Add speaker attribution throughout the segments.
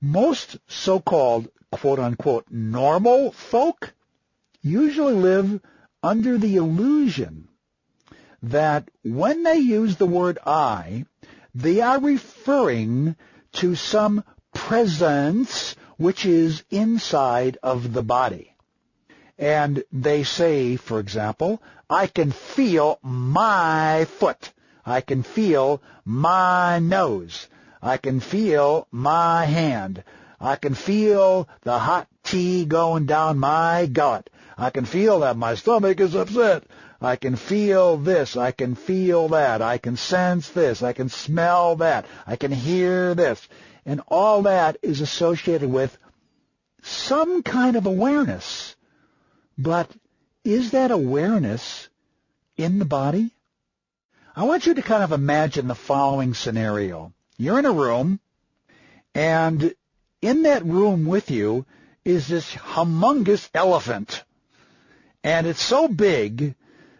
Speaker 1: Most so-called, quote-unquote, normal folk usually live under the illusion that when they use the word I, they are referring to some presence which is inside of the body. And they say, for example, I can feel my foot. I can feel my nose. I can feel my hand. I can feel the hot tea going down my gut. I can feel that my stomach is upset. I can feel this. I can feel that. I can sense this. I can smell that. I can hear this. And all that is associated with some kind of awareness. But is that awareness in the body? I want you to kind of imagine the following scenario. You're in a room, and in that room with you is this humongous elephant. And it's so big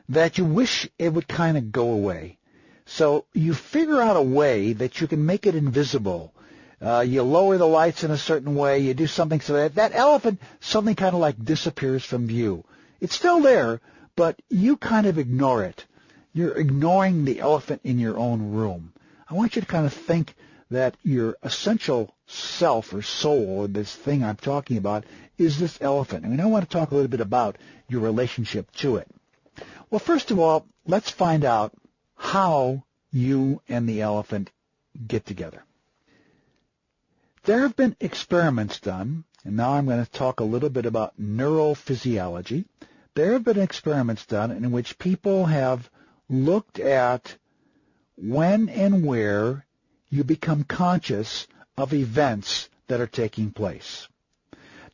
Speaker 1: that you wish it would kind of go away. So you figure out a way that you can make it invisible. You lower the lights in a certain way. You do something so that that elephant, something kind of like disappears from view. It's still there, but you kind of ignore it. You're ignoring the elephant in your own room. I want you to kind of think that your essential self or soul, or this thing I'm talking about, is this elephant. And I want to talk a little bit about your relationship to it. Well, first of all, let's find out how you and the elephant get together. There have been experiments done, and now I'm going to talk a little bit about neurophysiology. There have been experiments done in which people have looked at when and where you become conscious of events that are taking place.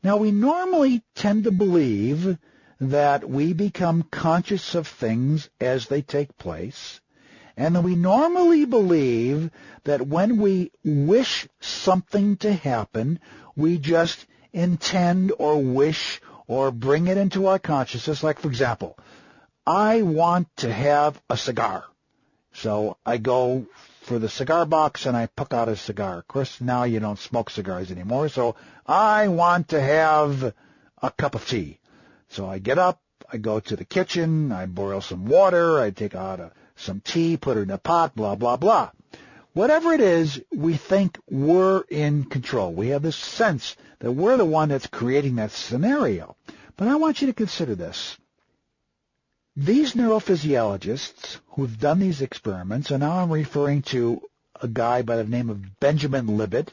Speaker 1: Now, we normally tend to believe that we become conscious of things as they take place, and that we normally believe that when we wish something to happen, we just intend or wish or bring it into our consciousness. Like, for example, I want to have a cigar. So I go for the cigar box and I pick out a cigar. Of course, now you don't smoke cigars anymore, so I want to have a cup of tea. So I get up, I go to the kitchen, I boil some water, I take out some tea, put it in a pot, blah, blah, blah. Whatever it is, we think we're in control. We have this sense that we're the one that's creating that scenario. But I want you to consider this. These neurophysiologists who've done these experiments, and now I'm referring to a guy by the name of Benjamin Libet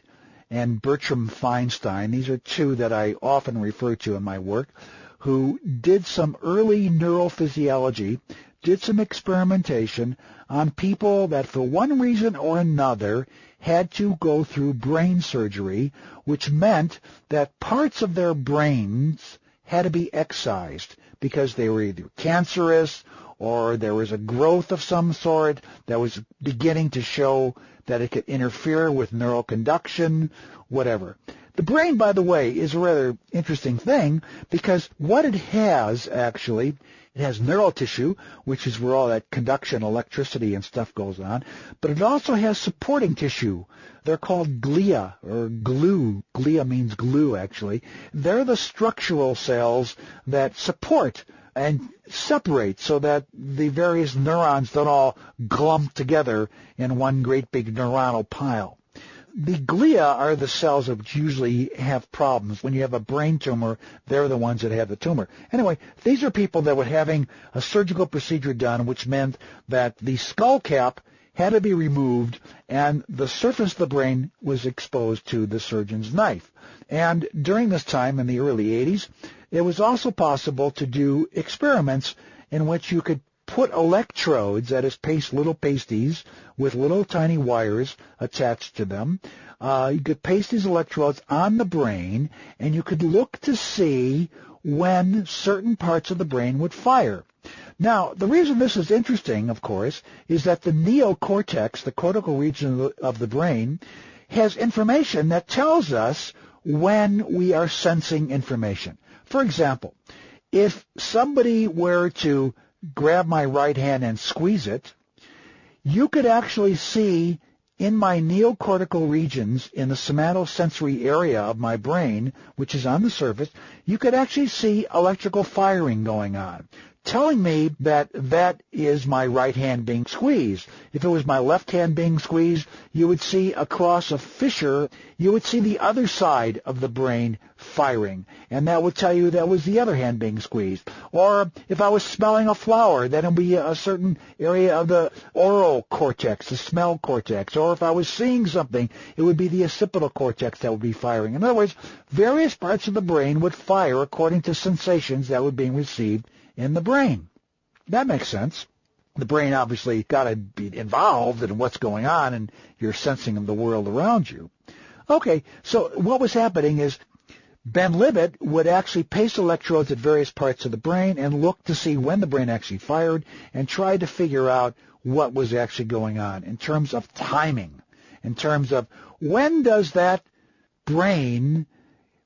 Speaker 1: and Bertram Feinstein. These are two that I often refer to in my work, who did some early neurophysiology, did some experimentation on people that for one reason or another had to go through brain surgery, which meant that parts of their brains had to be excised because they were either cancerous or there was a growth of some sort that was beginning to show that it could interfere with neural conduction, whatever. The brain, by the way, is a rather interesting thing because what it has, actually, it has neural tissue, which is where all that conduction, electricity, and stuff goes on, but it also has supporting tissue. They're called glia, or glue. Glia means glue, actually. They're the structural cells that support and separate so that the various neurons don't all glump together in one great big neuronal pile. The glia are the cells that usually have problems. When you have a brain tumor, they're the ones that have the tumor. Anyway, these are people that were having a surgical procedure done, which meant that the skull cap had to be removed and the surface of the brain was exposed to the surgeon's knife. And during this time, in the early 80s, it was also possible to do experiments in which you could put electrodes, that is, paste little pasties with little tiny wires attached to them. You could paste these electrodes on the brain, and you could look to see when certain parts of the brain would fire. Now, the reason this is interesting, of course, is that the neocortex, the cortical region of the brain, has information that tells us when we are sensing information. For example, if somebody were to grab my right hand and squeeze it, you could actually see in my neocortical regions in the somatosensory area of my brain, which is on the surface, you could actually see electrical firing going on, telling me that that is my right hand being squeezed. If it was my left hand being squeezed, you would see across a fissure, you would see the other side of the brain firing, and that would tell you that was the other hand being squeezed. Or if I was smelling a flower, then it would be a certain area of the oral cortex, the smell cortex. Or if I was seeing something, it would be the occipital cortex that would be firing. In other words, various parts of the brain would fire according to sensations that were being received in the brain. That makes sense. The brain obviously got to be involved in what's going on, and you're sensing of the world around you. Okay, so what was happening is Ben Libet would actually paste electrodes at various parts of the brain and look to see when the brain actually fired and try to figure out what was actually going on in terms of timing, in terms of when does that brain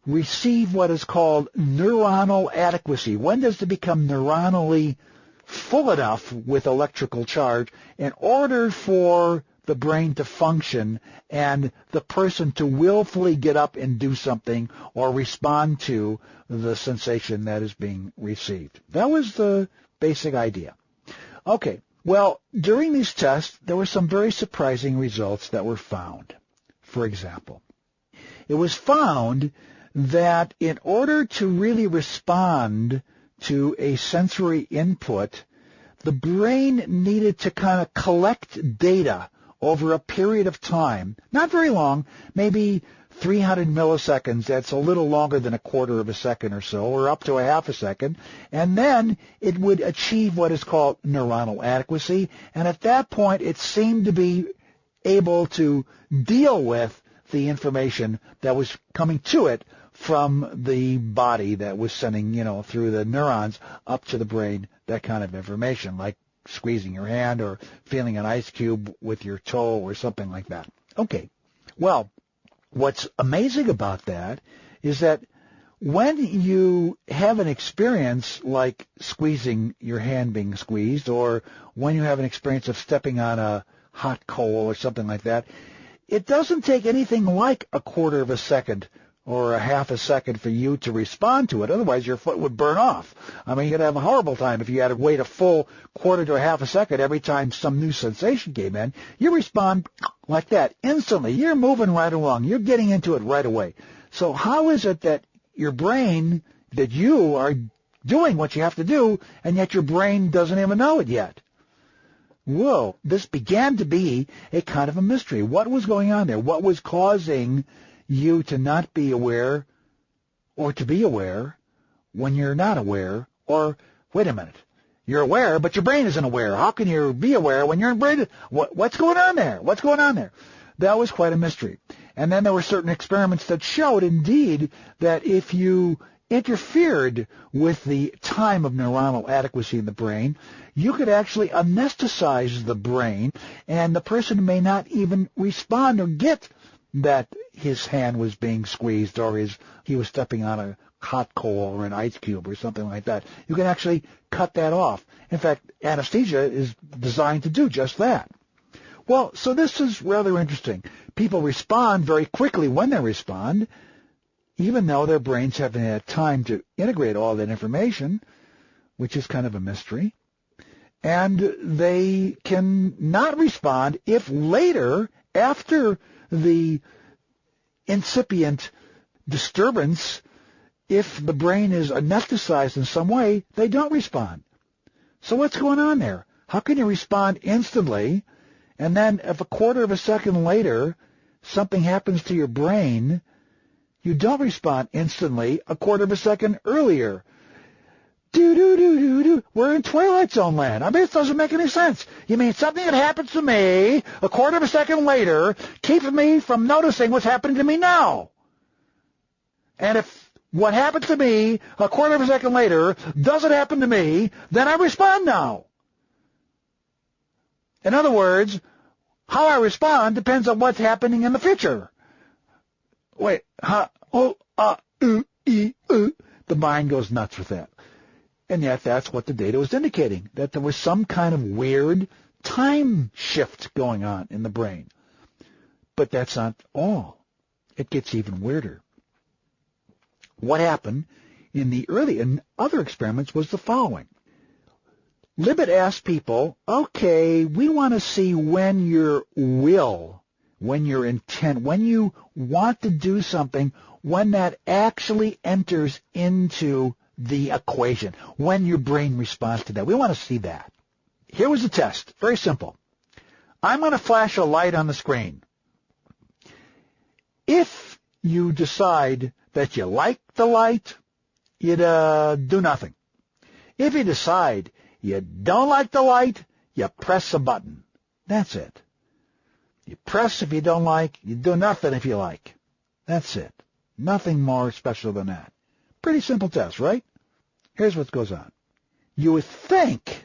Speaker 1: receive what is called neuronal adequacy. When does it become neuronally full enough with electrical charge in order for the brain to function and the person to willfully get up and do something or respond to the sensation that is being received? That was the basic idea. Okay, well, during these tests, there were some very surprising results that were found. For example, it was found that in order to really respond to a sensory input, the brain needed to kind of collect data over a period of time, not very long, maybe 300 milliseconds. That's a little longer than a quarter of a second or so, or up to a half a second, and then it would achieve what is called neuronal adequacy, and at that point it seemed to be able to deal with the information that was coming to it from the body that was sending, through the neurons up to the brain, that kind of information, like squeezing your hand or feeling an ice cube with your toe or something like that. Okay, well, what's amazing about that is that when you have an experience like squeezing your hand being squeezed, or when you have an experience of stepping on a hot coal or something like that, it doesn't take anything like a quarter of a second or a half a second for you to respond to it. Otherwise, your foot would burn off. I mean, you'd have a horrible time if you had to wait a full quarter to a half a second every time some new sensation came in. You respond like that instantly. You're moving right along. You're getting into it right away. So how is it that your brain, that you are doing what you have to do, and yet your brain doesn't even know it yet? Whoa, this began to be a kind of a mystery. What was going on there? What was causing you to not be aware, or to be aware when you're not aware? Or, wait a minute, you're aware, but your brain isn't aware. How can you be aware when you're in brain? What's going on there? What's going on there? That was quite a mystery. And then there were certain experiments that showed, indeed, that if you interfered with the time of neuronal adequacy in the brain, you could actually anesthetize the brain, and the person may not even respond or get that his hand was being squeezed, or he was stepping on a hot coal or an ice cube or something like that. You can actually cut that off. In fact, anesthesia is designed to do just that. Well, so this is rather interesting. People respond very quickly when they respond, even though their brains haven't had time to integrate all that information, which is kind of a mystery. And they can not respond if later, after the incipient disturbance, if the brain is anesthetized in some way, they don't respond. So what's going on there? How can you respond instantly, and then if a quarter of a second later something happens to your brain, you don't respond instantly a quarter of a second earlier? We're in Twilight Zone land. I mean, it doesn't make any sense. You mean something that happens to me a quarter of a second later keeps me from noticing what's happening to me now? And if what happened to me a quarter of a second later doesn't happen to me, then I respond now. In other words, how I respond depends on what's happening in the future. Wait, the mind goes nuts with that. And yet that's what the data was indicating, that there was some kind of weird time shift going on in the brain. But that's not all. It gets even weirder. What happened in other experiments was the following. Libet asked people, okay, we want to see when your will, when your intent, when you want to do something, when that actually enters into the equation, when your brain responds to that. We want to see that. Here was the test. Very simple. I'm going to flash a light on the screen. If you decide that you like the light, you'd do nothing. If you decide you don't like the light, you press a button. That's it. You press if you don't like, you do nothing if you like. That's it. Nothing more special than that. Pretty simple test, right? Here's what goes on. You would think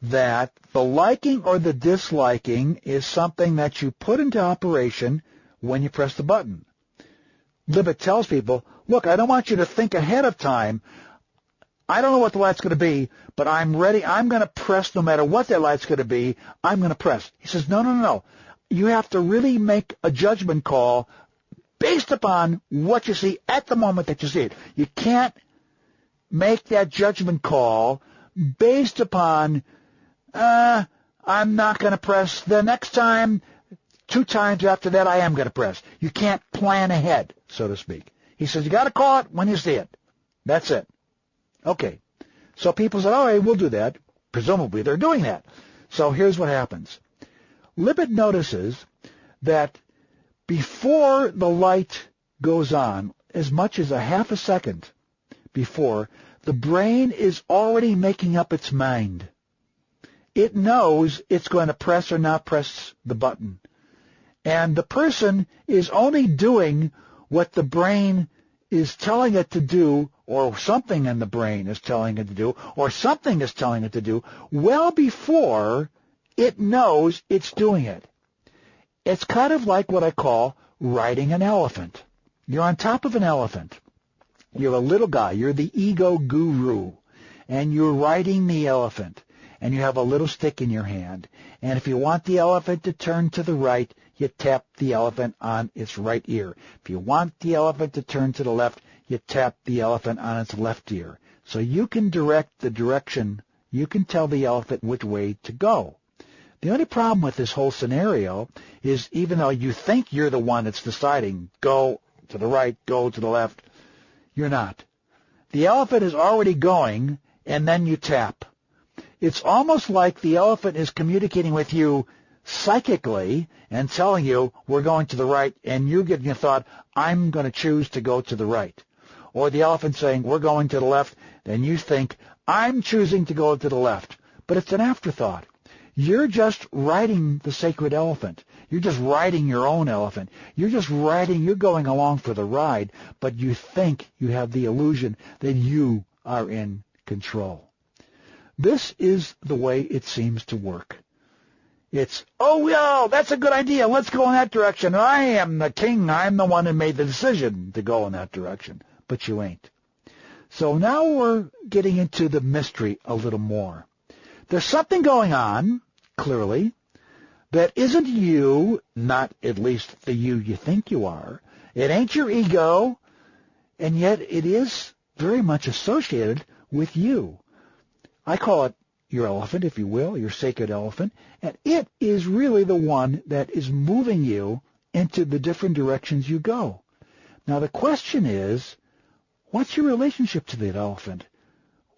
Speaker 1: that the liking or the disliking is something that you put into operation when you press the button. Libet tells people, look, I don't want you to think ahead of time. I don't know what the light's going to be, but I'm ready. I'm going to press no matter what that light's going to be. I'm going to press. He says, no. You have to really make a judgment call based upon what you see at the moment that you see it. You can't make that judgment call based upon, I'm not going to press the next time. 2 times after that, I am going to press. You can't plan ahead, so to speak. He says, you got to call it when you see it. That's it. Okay. So people said, all right, we'll do that. Presumably they're doing that. So here's what happens. Libet notices that before the light goes on, as much as a half a second before, the brain is already making up its mind. It knows it's going to press or not press the button. And the person is only doing what the brain is telling it to do, or something in the brain is telling it to do, or something is telling it to do, well before it knows it's doing it. It's kind of like what I call riding an elephant. You're on top of an elephant. You're a little guy. You're the ego guru. And you're riding the elephant. And you have a little stick in your hand. And if you want the elephant to turn to the right, you tap the elephant on its right ear. If you want the elephant to turn to the left, you tap the elephant on its left ear. So you can direct the direction. You can tell the elephant which way to go. The only problem with this whole scenario is even though you think you're the one that's deciding, go to the right, go to the left, you're not. The elephant is already going, and then you tap. It's almost like the elephant is communicating with you psychically and telling you, we're going to the right, and you're getting a thought, I'm going to choose to go to the right. Or the elephant saying, we're going to the left, then you think, I'm choosing to go to the left. But it's an afterthought. You're just riding the sacred elephant. You're just riding your own elephant. You're just riding, you're going along for the ride, but you think you have the illusion that you are in control. This is the way it seems to work. It's, oh, yeah, that's a good idea. Let's go in that direction. I am the king. I'm the one who made the decision to go in that direction. But you ain't. So now we're getting into the mystery a little more. There's something going on, clearly, that isn't you, not at least the you think you are. It ain't your ego, and yet it is very much associated with you. I call it your elephant, if you will, your sacred elephant, and it is really the one that is moving you into the different directions you go. Now the question is, what's your relationship to that elephant?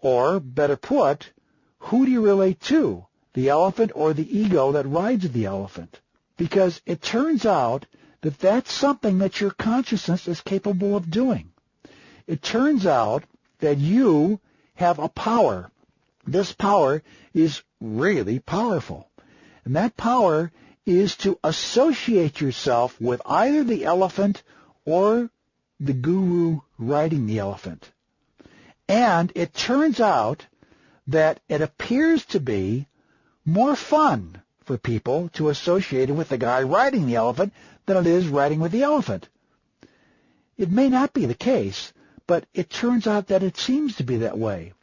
Speaker 1: Or, better put, who do you relate to, the elephant or the ego that rides the elephant? Because it turns out that that's something that your consciousness is capable of doing. It turns out that you have a power. This power is really powerful. And that power is to associate yourself with either the elephant or the guru riding the elephant. And it turns out that it appears to be more fun for people to associate with the guy riding the elephant than it is riding with the elephant. It may not be the case, but it turns out that it seems to be that way.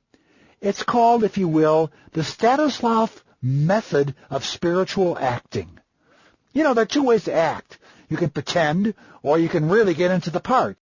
Speaker 1: It's called, if you will, the Stanislav method of spiritual acting. You know, there are 2 ways to act. You can pretend, or you can really get into the part.